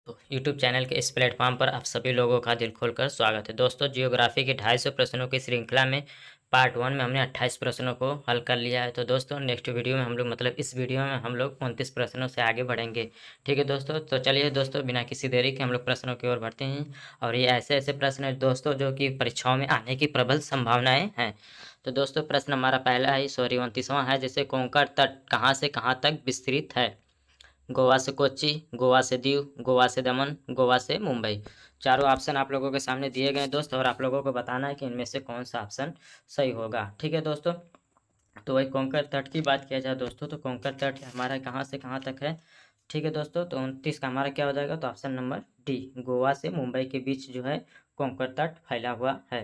तो YouTube channel के इस प्लेटफॉर्म पर आप सभी लोगों का दिल खोलकर स्वागत है। दोस्तों, जियोग्राफी के 250 प्रश्नों की श्रृंखला में पार्ट 1 में हमने 28 प्रश्नों को हल कर लिया है। तो दोस्तों, नेक्स्ट वीडियो में हम लोग इस वीडियो में हम लोग 29 प्रश्नों से आगे बढ़ेंगे। ठीक है दोस्तों, तो चलिए दोस्तों, बिना किसी देरी के हम लोग प्रश्नों की ओर बढ़ते हैं। और ये ऐसे ऐसे प्रश्न है दोस्तों जो कि परीक्षाओं में आने की प्रबल संभावनाएं हैं। तो दोस्तों, प्रश्न हमारा पहला है, 29वां है, जैसे कोंकण तट कहाँ से कहाँ तक विस्तृत है? गोवा से कोच्चि, गोवा से दीव, गोवा से दमन, गोवा से मुंबई। चारों ऑप्शन आप लोगों के सामने दिए गए दोस्त, और आप लोगों को बताना है कि इनमें से कौन सा ऑप्शन सही होगा। ठीक है दोस्तों, तो वही कोंकण तट की बात किया जाए दोस्तों, तो कोंकण तट हमारा कहाँ से कहाँ तक है? ठीक है दोस्तों, तो 29 का हमारा क्या हो जाएगा? तो ऑप्शन नंबर डी, गोवा से मुंबई के बीच जो है कोंकण तट फैला हुआ है।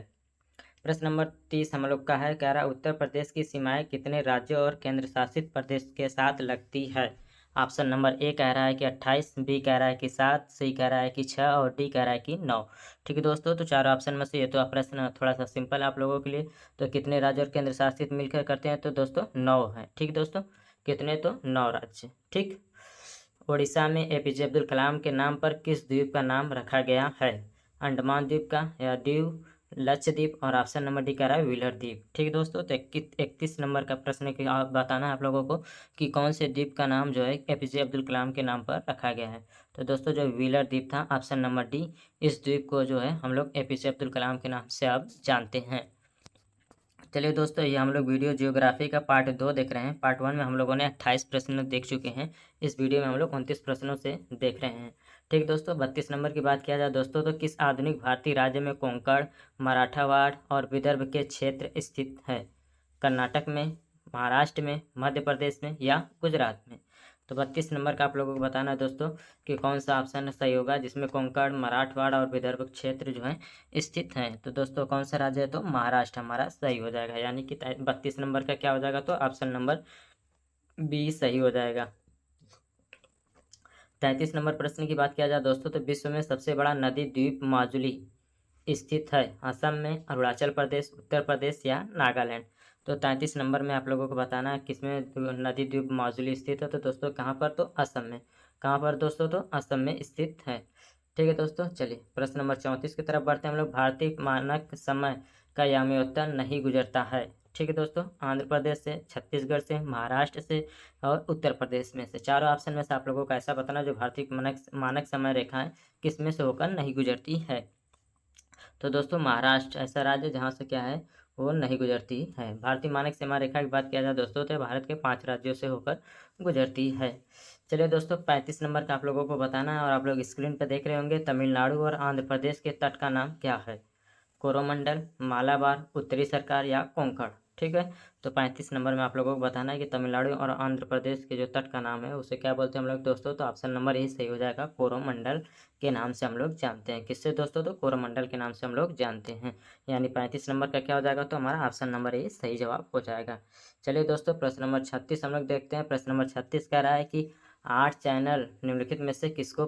प्रश्न नंबर 30 हम लोग का है, कह रहा है उत्तर प्रदेश की सीमाएं कितने राज्यों और केंद्र शासित प्रदेश के साथ लगती है? ऑप्शन नंबर ए कह रहा है कि 28, बी कह रहा है कि 7, सी कह रहा है कि 6 और डी कह रहा है कि 9। ठीक है दोस्तों, तो चारों ऑप्शन में से ये तो प्रश्न थोड़ा सा सिंपल है आप लोगों के लिए। तो कितने राज्य और केंद्र शासित मिलकर करते हैं? तो दोस्तों 9 है। ठीक दोस्तों, कितने? तो 9 राज्य। ठीक। उड़ीसा में एपीजे अब्दुल कलाम के नाम पर किस द्वीप का नाम रखा गया है? अंडमान द्वीप का, या दीव, लक्षद्वीप, और ऑप्शन नंबर डी कह रहा है व्हीलर द्वीप। ठीक है दोस्तों, तो 31 नंबर का प्रश्न की आप बताना है आप लोगों को कि कौन से द्वीप का नाम जो है एपीजे अब्दुल कलाम के नाम पर रखा गया है। तो दोस्तों, जो व्हीलर द्वीप था, ऑप्शन नंबर डी, इस द्वीप को जो है हम लोग एपीजे अब्दुल कलाम के नाम से अब जानते हैं। चलिए दोस्तों, ये हम लोग वीडियो जियोग्राफी का पार्ट 2 देख रहे हैं। पार्ट 1 में हम लोगों ने 28 प्रश्न देख चुके हैं। इस वीडियो में हम लोग 29 प्रश्नों से देख रहे हैं। ठीक दोस्तों, 32 नंबर की बात किया जाए दोस्तों, तो किस आधुनिक भारतीय राज्य में कोंकण, मराठवाड़ और विदर्भ के क्षेत्र स्थित है? कर्नाटक में, महाराष्ट्र में, मध्य प्रदेश में, या गुजरात में? तो 32 नंबर का आप लोगों को बताना है दोस्तों कि कौन सा ऑप्शन सही होगा जिसमें कोंकण, मराठवाड़ा और विदर्भ क्षेत्र जो है स्थित हैं। तो दोस्तों, कौन सा राज्य है? तो महाराष्ट्र हमारा सही हो जाएगा, यानी कि 32 नंबर का क्या हो जाएगा? तो ऑप्शन नंबर बी सही हो जाएगा। 33 नंबर प्रश्न की बात किया जाए दोस्तों, तो विश्व में सबसे बड़ा नदी द्वीप माजुली स्थित है? असम में, अरुणाचल प्रदेश, उत्तर प्रदेश, या नागालैंड? तो 33 नंबर में आप लोगों को बताना है किसमें नदी द्वीप माजुली स्थित है। तो दोस्तों कहाँ पर? तो असम में। कहाँ पर दोस्तों? तो असम में स्थित है। ठीक है दोस्तों, चलिए प्रश्न नंबर 34 की तरफ बढ़ते हैं हम लोग। भारतीय मानक समय का यामियोत्तर नहीं गुजरता है? ठीक है दोस्तों, आंध्र प्रदेश से, छत्तीसगढ़ से, महाराष्ट्र से और उत्तर प्रदेश में से। चारों ऑप्शन में से आप लोगों को ऐसा बताना जो भारतीय मानक समय रेखाएं किस में से होकर नहीं गुजरती है। तो दोस्तों, महाराष्ट्र ऐसा राज्य जहाँ से क्या है वो नहीं गुजरती है। भारतीय मानक सीमा रेखा की बात किया जाए दोस्तों, तो भारत के 5 राज्यों से होकर गुजरती है। चलिए दोस्तों, 35 नंबर का आप लोगों को बताना है, और आप लोग स्क्रीन पर देख रहे होंगे, तमिलनाडु और आंध्र प्रदेश के तट का नाम क्या है? कोरोमंडल, मालाबार, उत्तरी सरकार, या कोंकण? ठीक है, तो 35 नंबर में आप लोगों को बताना है कि तमिलनाडु और आंध्र प्रदेश के जो तट का नाम है उसे क्या बोलते हैं हम लोग दोस्तों? तो ऑप्शन नंबर ए सही हो जाएगा, कोरोमंडल के नाम से हम लोग जानते हैं। किससे दोस्तों? तो कोरोमंडल के नाम से हम लोग जानते हैं। यानी 35 नंबर का क्या हो जाएगा? तो हमारा ऑप्शन नंबर ए सही जवाब हो जाएगा। चलिए दोस्तों, प्रश्न नंबर 36 हम लोग देखते हैं। प्रश्न नंबर 36 कह रहा है कि 8 चैनल निम्नलिखित में से किसको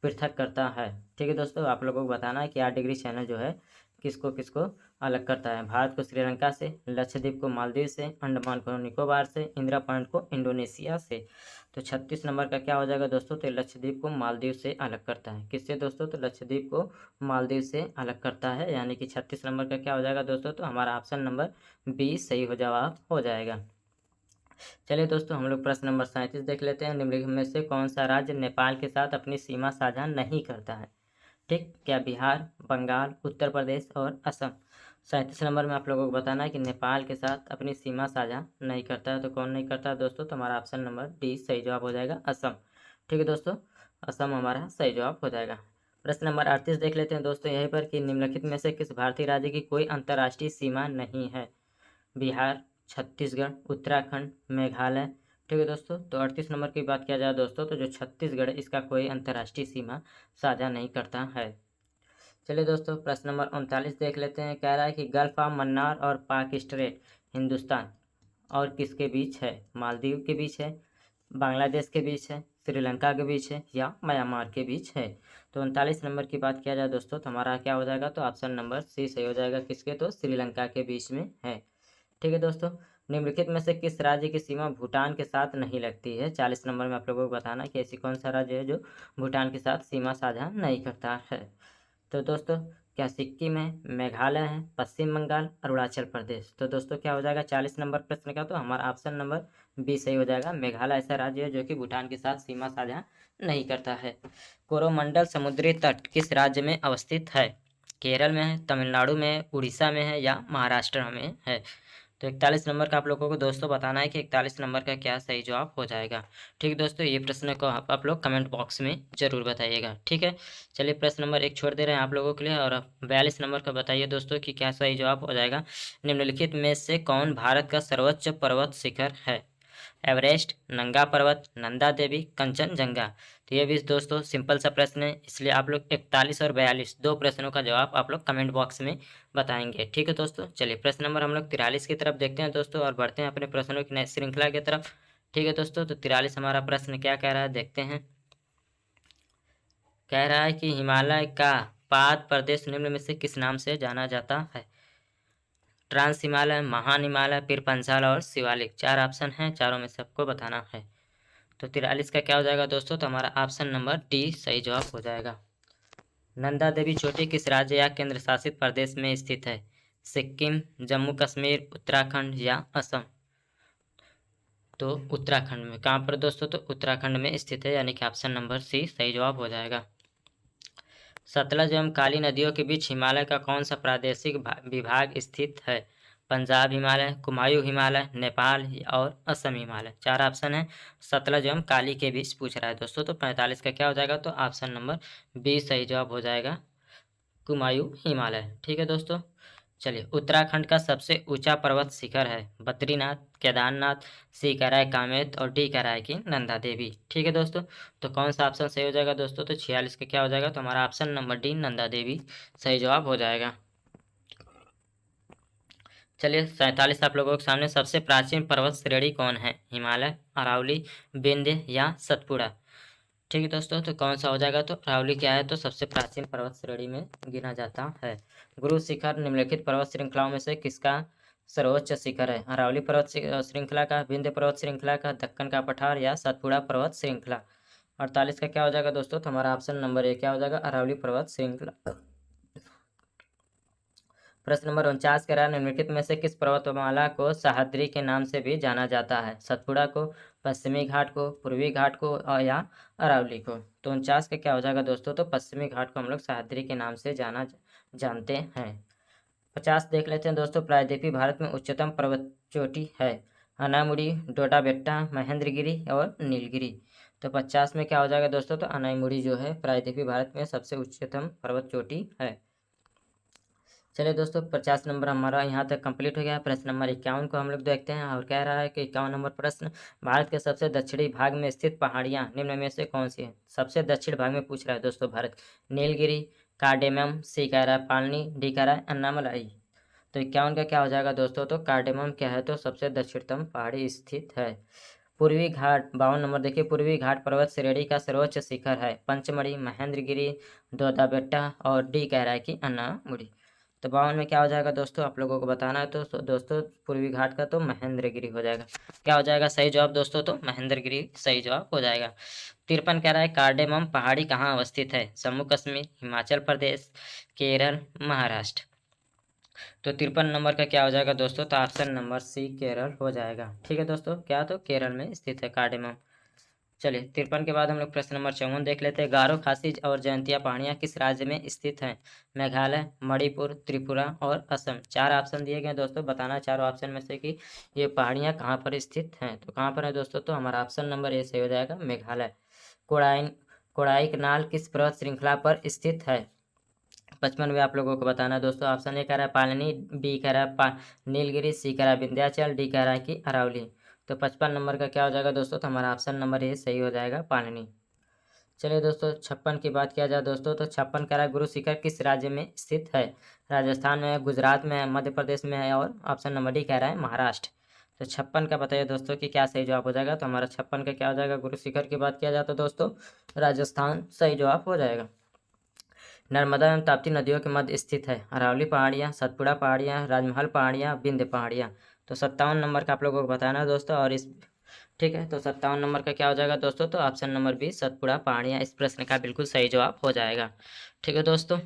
पृथक करता है? ठीक है दोस्तों, आप लोगों को बताना है कि 8 डिग्री चैनल जो है किसको किसको अलग करता है। भारत को श्रीलंका से, लक्षद्वीप को मालदीव से, अंडमान को निकोबार से, इंदिरा पॉइंट को इंडोनेशिया से। तो 36 नंबर का क्या हो जाएगा दोस्तों? तो लक्षद्वीप को मालदीव से अलग करता है। किससे दोस्तों? तो लक्षद्वीप को मालदीव से अलग करता है, यानी कि 36 नंबर का क्या हो जाएगा दोस्तों? तो हमारा ऑप्शन नंबर बी सही हो जवाब हो जाएगा। चलिए दोस्तों, हम लोग प्रश्न नंबर 37 देख लेते हैं। निम्नलिखित में से कौन सा राज्य नेपाल के साथ अपनी सीमा साझा नहीं करता है? ठीक, क्या बिहार, बंगाल, उत्तर प्रदेश और असम? 37 नंबर में आप लोगों को बताना है कि नेपाल के साथ अपनी सीमा साझा नहीं करता है। तो कौन नहीं करता है दोस्तों? तो हमारा ऑप्शन नंबर डी सही जवाब हो जाएगा, असम। ठीक है दोस्तों, असम हमारा सही जवाब हो जाएगा। प्रश्न नंबर 38 देख लेते हैं दोस्तों यहीं पर कि निम्नलिखित में से किस भारतीय राज्य की कोई अंतर्राष्ट्रीय सीमा नहीं है? बिहार, छत्तीसगढ़, उत्तराखंड, मेघालय? ठीक है दोस्तों, तो 38 नंबर की बात किया जाए दोस्तों, तो जो छत्तीसगढ़ है इसका कोई अंतर्राष्ट्रीय सीमा साझा नहीं करता है। चलिए दोस्तों, प्रश्न नंबर 39 देख लेते हैं। कह रहा है कि गल्फ ऑफ मन्नार और पाक स्ट्रेट हिंदुस्तान और किसके बीच है? मालदीव के बीच है, बांग्लादेश के बीच है, श्रीलंका के बीच है, या म्यांमार के बीच है? तो 39 नंबर की बात किया जाए दोस्तों, तो हमारा क्या हो जाएगा? तो ऑप्शन नंबर सी सही हो जाएगा। किसके? तो श्रीलंका के बीच में है। ठीक है दोस्तों, निम्नलिखित में से किस राज्य की सीमा भूटान के साथ नहीं लगती है? 40 नंबर में आप लोगों को बताना कि ऐसी कौन सा राज्य है जो भूटान के साथ सीमा साझा नहीं करता है। तो दोस्तों क्या सिक्किम है, मेघालय है, पश्चिम बंगाल, अरुणाचल प्रदेश? तो दोस्तों क्या हो जाएगा 40 नंबर प्रश्न का? तो हमारा ऑप्शन नंबर बी सही हो जाएगा। मेघालय ऐसा राज्य है जो कि भूटान के साथ सीमा साझा नहीं करता है। कोरोमंडल समुद्री तट किस राज्य में अवस्थित है? केरल में है, तमिलनाडु में है, उड़ीसा में है या महाराष्ट्र में है? तो 41 नंबर का आप लोगों को दोस्तों बताना है कि 41 नंबर का क्या सही जवाब हो जाएगा। ठीक दोस्तों, ये प्रश्न को आप लोग कमेंट बॉक्स में जरूर बताइएगा। ठीक है, चलिए प्रश्न नंबर 1 छोड़ दे रहे हैं आप लोगों के लिए, और 42 नंबर का बताइए दोस्तों कि क्या सही जवाब हो जाएगा। निम्नलिखित में से कौन भारत का सर्वोच्च पर्वत शिखर है? एवरेस्ट, नंगा पर्वत, नंदा देवी, कंचनजंगा? तो ये भी दोस्तों सिंपल सा प्रश्न है, इसलिए आप लोग 41 और 42 दो प्रश्नों का जवाब आप लोग कमेंट बॉक्स में बताएंगे। ठीक है दोस्तों, चलिए प्रश्न नंबर हम लोग 43 की तरफ देखते हैं दोस्तों, और बढ़ते हैं अपने प्रश्नों की नई श्रृंखला की तरफ। ठीक है दोस्तों, तो 43 हमारा प्रश्न क्या कह रहा है देखते हैं। कह रहा है कि हिमालय का पाद प्रदेश निम्न में से किस नाम से जाना जाता है? ट्रांस हिमालय, महान हिमालय, पीर पंचाल और शिवालिक? 4 ऑप्शन हैं, चारों में से आपको बताना है। तो 43 का क्या हो जाएगा दोस्तों? तो हमारा ऑप्शन नंबर डी सही जवाब हो जाएगा। नंदा देवी चोटी किस राज्य या केंद्र शासित प्रदेश में स्थित है? सिक्किम, जम्मू कश्मीर, उत्तराखंड या असम? तो उत्तराखंड में। कहाँ पर दोस्तों? तो उत्तराखंड में स्थित है, यानी कि ऑप्शन नंबर सी सही जवाब हो जाएगा। सतलज एवं काली नदियों के बीच हिमालय का कौन सा प्रादेशिक विभाग स्थित है? पंजाब हिमालय, कुमायूं हिमालय, नेपाल और असम हिमालय? 4 ऑप्शन है, सतलज एवं काली के बीच पूछ रहा है दोस्तों। तो 45 का क्या हो जाएगा? तो ऑप्शन नंबर बी सही जवाब हो जाएगा, कुमायूं हिमालय। ठीक है दोस्तों, चलिए उत्तराखंड का सबसे ऊंचा पर्वत शिखर है? बद्रीनाथ, केदारनाथ, सी कह रहा है कामेत और डी कह रहा है कि नंदा देवी। ठीक है दोस्तों, तो कौन सा ऑप्शन सही हो जाएगा दोस्तों? तो 46 का क्या हो जाएगा? तो हमारा option number D Nanda Devi सही जवाब हो जाएगा। चलिए 47 आप लोगों के सामने, सबसे प्राचीन पर्वत श्रेणी कौन है? हिमालय, अरावली, विंध्य या सतपुड़ा? ठीक है दोस्तों, तो कौन सा हो जाएगा? तो अरावली क्या है? तो सबसे प्राचीन पर्वत श्रेणी में गिना जाता है। गुरु शिखर निम्नलिखित पर्वत श्रृंखलाओं में से किसका सर्वोच्च शिखर है? अरावली पर्वत श्रृंखला का, विंध्य पर्वत श्रृंखला का, दक्कन का पठार या सतपुड़ा पर्वत श्रृंखला? 48 का क्या हो जाएगा दोस्तों? तो हमारा ऑप्शन नंबर ए क्या हो जाएगा? अरावली पर्वत श्रृंखला। प्रश्न नंबर 49 कह रहा है, निम्नलिखित में से किस पर्वतमाला को सह्याद्री के नाम से भी जाना जाता है? सतपुड़ा को, पश्चिमी घाट को, पूर्वी घाट को या अरावली को? तो 49 का क्या हो जाएगा दोस्तों? तो पश्चिमी घाट को हम लोग सह्याद्री के नाम से जानते हैं। 50 देख लेते हैं दोस्तों, प्रायद्वीपीय भारत में उच्चतम पर्वत चोटी है? अनामुड़ी, डोडा बेट्टा, महेंद्रगिरी और नीलगिरी? तो 50 में क्या हो जाएगा दोस्तों? तो अनामुड़ी जो है प्रायद्वीपीय भारत में सबसे उच्चतम पर्वत चोटी है। चलिए दोस्तों 50 नंबर हमारा यहाँ तक कंप्लीट हो गया। प्रश्न नंबर 51 को हम लोग देखते हैं, और कह रहा है कि 51 नंबर प्रश्न, भारत के सबसे दक्षिणी भाग में स्थित पहाड़ियाँ निम्न में से कौन सी है? सबसे दक्षिण भाग में पूछ रहा है दोस्तों भारत। नीलगिरी, कार्डेमम, सी कह रहा है पालनी, डी कह रहा है अन्नामलाई? तो 51 का क्या हो जाएगा दोस्तों? तो कार्डेमम क्या है? तो सबसे दक्षिणतम पहाड़ी स्थित है। पूर्वी घाट 52 नंबर देखिए, पूर्वी घाट पर्वत श्रेणी का सर्वोच्च शिखर है? पंचमढ़ी, महेंद्रगिरी, दोदा बेट्टा और डी कह रहा है कि अन्नामुड़ी? तो 52 में क्या हो जाएगा दोस्तों? आप लोगों को बताना है। तो दोस्तों पूर्वी घाट का तो महेंद्रगिरी हो जाएगा। क्या हो जाएगा सही जवाब दोस्तों? तो महेंद्रगिरी सही जवाब हो जाएगा। 53 कह रहा है, कार्डेमम पहाड़ी कहाँ अवस्थित है? जम्मू कश्मीर, हिमाचल प्रदेश, केरल, महाराष्ट्र? तो 53 नंबर का क्या हो जाएगा दोस्तों? तो ऑप्शन नंबर सी केरल हो जाएगा। ठीक है दोस्तों, क्या? तो केरल में स्थित है कार्डेमम। चलिए 53 के बाद हम लोग प्रश्न नंबर 54 देख लेते हैं। गारो, खासी और जयंतिया पहाड़ियाँ किस राज्य में स्थित हैं? मेघालय, मणिपुर, त्रिपुरा और असम? 4 ऑप्शन दिए गए दोस्तों, बताना चारों ऑप्शन में से कि ये पहाड़ियाँ कहाँ पर स्थित हैं। तो कहाँ पर है दोस्तों? तो हमारा ऑप्शन नंबर ए सही हो जाएगा, मेघालय। कोडाईकनाल किस पर्वत श्रृंखला पर स्थित है? 55 में आप लोगों को बताना है दोस्तों। ऑप्शन ए कह रहा है पालनी, बी कह रहा है नीलगिरी, सी कह रहा है विंध्याचल, डी कह रहा है कि अरावली? तो 55 नंबर का क्या हो जाएगा दोस्तों? तो हमारा ऑप्शन नंबर ए सही हो जाएगा, पालनी। चलिए दोस्तों 56 की बात किया जाए दोस्तों, तो 56 कह रहा है, गुरु शिखर किस राज्य में स्थित है? राजस्थान में है, गुजरात में है, मध्य प्रदेश में है और ऑप्शन नंबर डी कह रहा है महाराष्ट्र? तो 56 का बताइए दोस्तों कि क्या सही जवाब हो जाएगा? तो हमारा 56 का क्या हो जाएगा? गुरु शिखर की बात किया जाए तो दोस्तों राजस्थान सही जवाब हो जाएगा। नर्मदा एवं ताप्ती नदियों के मध्य स्थित है? अरावली पहाड़ियाँ, सतपुड़ा पहाड़ियाँ, राजमहल पहाड़ियाँ, विंध्य पहाड़ियाँ? तो 57 नंबर का आप लोगों को बताना है दोस्तों। और इस ठीक है, तो 57 नंबर का क्या हो जाएगा दोस्तों, तो ऑप्शन नंबर बी सतपुड़ा पहाड़ियाँ इस प्रश्न का बिल्कुल सही जवाब हो जाएगा। ठीक है दोस्तों।